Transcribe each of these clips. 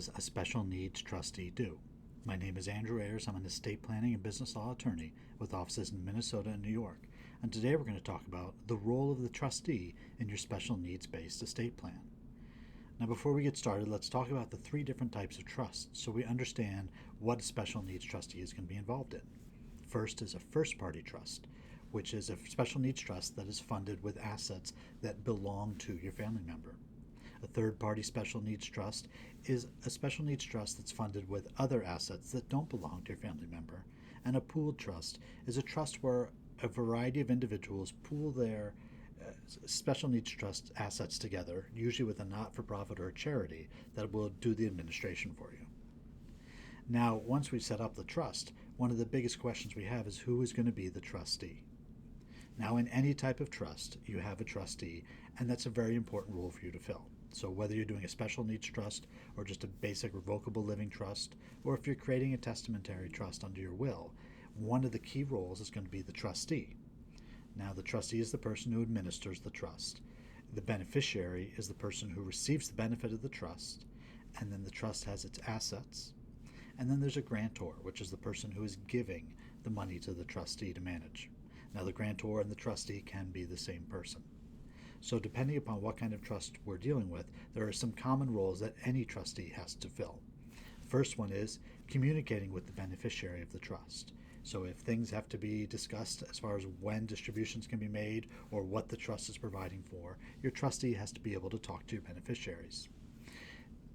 does a special needs trustee do? My name is Andrew Ayers. I'm an estate planning and business law attorney with offices in Minnesota and New York. And today we're going to talk about the role of the trustee in your special needs-based estate plan. Now, before we get started, let's talk about the three different types of trusts so we understand what a special needs trustee is going to be involved in. First is a first-party trust, which is a special needs trust that is funded with assets that belong to your family member. A third-party special needs trust is a special needs trust that's funded with other assets that don't belong to your family member. And a pooled trust is a trust where a variety of individuals pool their special needs trust assets together, usually with a not-for-profit or a charity that will do the administration for you. Now, once we set up the trust, one of the biggest questions we have is who is going to be the trustee? Now, in any type of trust, you have a trustee, and that's a very important role for you to fill. So whether you're doing a special needs trust or just a basic revocable living trust, or if you're creating a testamentary trust under your will, one of the key roles is going to be the trustee. Now, the trustee is the person who administers the trust. The beneficiary is the person who receives the benefit of the trust, and then the trust has its assets. And then there's a grantor, which is the person who is giving the money to the trustee to manage. Now, the grantor and the trustee can be the same person. So depending upon what kind of trust we're dealing with, there are some common roles that any trustee has to fill. The first one is communicating with the beneficiary of the trust. So if things have to be discussed as far as when distributions can be made or what the trust is providing for, your trustee has to be able to talk to your beneficiaries.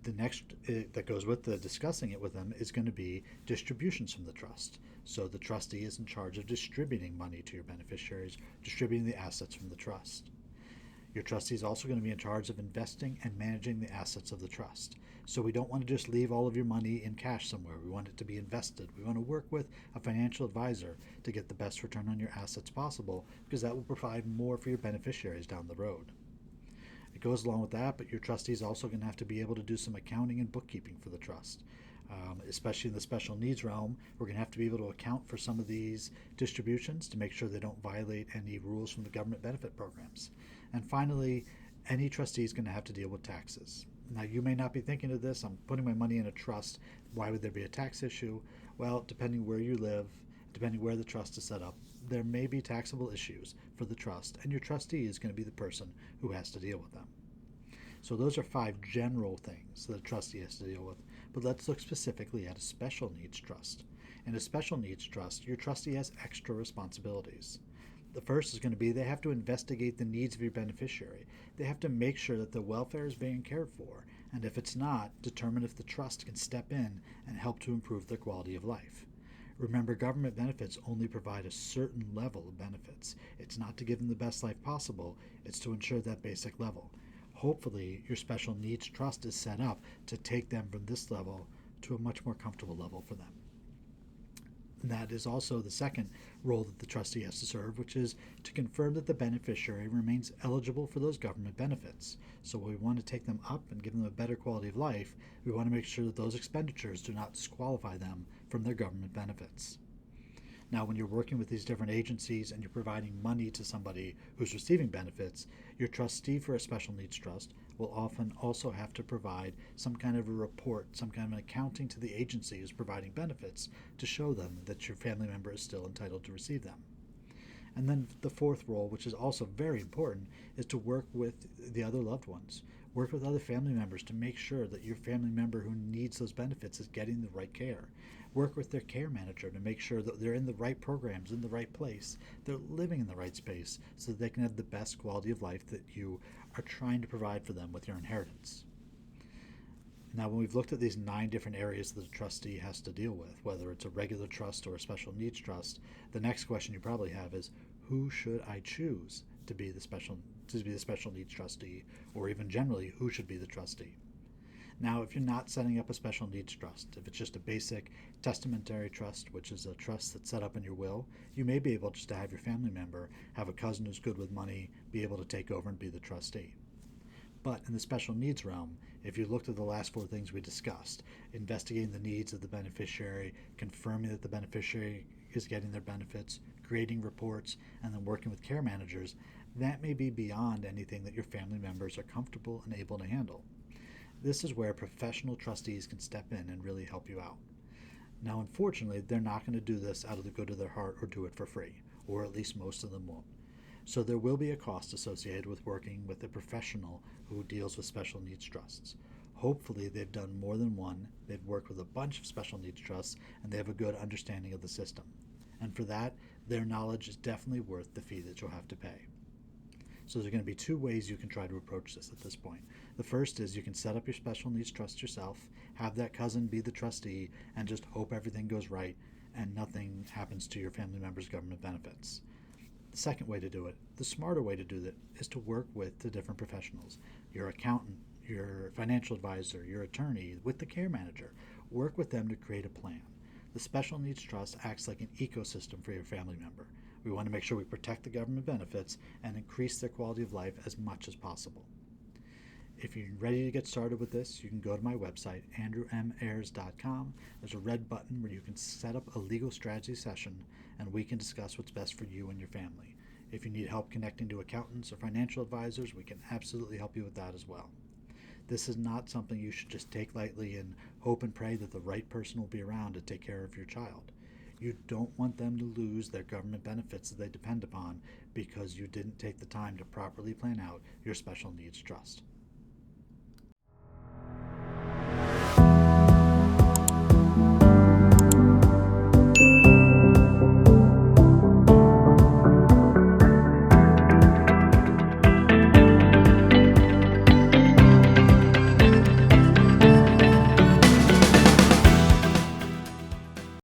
The next that goes with the discussing it with them is going to be distributions from the trust. So the trustee is in charge of distributing money to your beneficiaries, distributing the assets from the trust. Your trustee is also going to be in charge of investing and managing the assets of the trust. So we don't want to just leave all of your money in cash somewhere. We want it to be invested. We want to work with a financial advisor to get the best return on your assets possible, because that will provide more for your beneficiaries down the road. It goes along with that, but your trustee is also going to have to be able to do some accounting and bookkeeping for the trust. Especially in the special needs realm, we're going to have to be able to account for some of these distributions to make sure they don't violate any rules from the government benefit programs. And finally, any trustee is going to have to deal with taxes. Now, you may not be thinking of this. I'm putting my money in a trust. Why would there be a tax issue? Well, depending where you live, depending where the trust is set up, there may be taxable issues for the trust, and your trustee is going to be the person who has to deal with them. So those are 5 general things that a trustee has to deal with, but let's look specifically at a special needs trust. In a special needs trust, your trustee has extra responsibilities. The first is going to be they have to investigate the needs of your beneficiary. They have to make sure that the welfare is being cared for, and if it's not, determine if the trust can step in and help to improve their quality of life. Remember, government benefits only provide a certain level of benefits. It's not to give them the best life possible, it's to ensure that basic level. Hopefully, your special needs trust is set up to take them from this level to a much more comfortable level for them. And that is also the second role that the trustee has to serve, which is to confirm that the beneficiary remains eligible for those government benefits. So we want to take them up and give them a better quality of life. We want to make sure that those expenditures do not disqualify them from their government benefits. Now, when you're working with these different agencies and you're providing money to somebody who's receiving benefits, your trustee for a special needs trust will often also have to provide some kind of a report, some kind of an accounting to the agency who's providing benefits to show them that your family member is still entitled to receive them. And then the fourth role, which is also very important, is to work with the other loved ones. Work with other family members to make sure that your family member who needs those benefits is getting the right care. Work with their care manager to make sure that they're in the right programs, in the right place, they're living in the right space, so that they can have the best quality of life that you are trying to provide for them with your inheritance. Now, when we've looked at these 9 different areas that a trustee has to deal with, whether it's a regular trust or a special needs trust, the next question you probably have is, who should I choose to be the special needs trustee, or even generally, who should be the trustee? Now, if you're not setting up a special needs trust, if it's just a basic testamentary trust, which is a trust that's set up in your will, you may be able just to have your family member, have a cousin who's good with money, be able to take over and be the trustee. But in the special needs realm, if you looked at the last 4 things we discussed, investigating the needs of the beneficiary, confirming that the beneficiary is getting their benefits, creating reports, and then working with care managers, that may be beyond anything that your family members are comfortable and able to handle. This is where professional trustees can step in and really help you out. Now, unfortunately, they're not going to do this out of the good of their heart or do it for free, or at least most of them won't. So there will be a cost associated with working with a professional who deals with special needs trusts. Hopefully, they've done more than one, they've worked with a bunch of special needs trusts, and they have a good understanding of the system. And for that, their knowledge is definitely worth the fee that you'll have to pay. So there's going to be two ways you can try to approach this at this point. The first is you can set up your special needs trust yourself, have that cousin be the trustee, and just hope everything goes right and nothing happens to your family member's government benefits. The second way to do it, the smarter way to do it, is to work with the different professionals. Your accountant, your financial advisor, your attorney, with the care manager. Work with them to create a plan. The special needs trust acts like an ecosystem for your family member. We want to make sure we protect the government benefits and increase their quality of life as much as possible. If you're ready to get started with this, you can go to my website, andrewmayers.com. There's a red button where you can set up a legal strategy session, and we can discuss what's best for you and your family. If you need help connecting to accountants or financial advisors, we can absolutely help you with that as well. This is not something you should just take lightly and hope and pray that the right person will be around to take care of your child. You don't want them to lose their government benefits that they depend upon because you didn't take the time to properly plan out your special needs trust.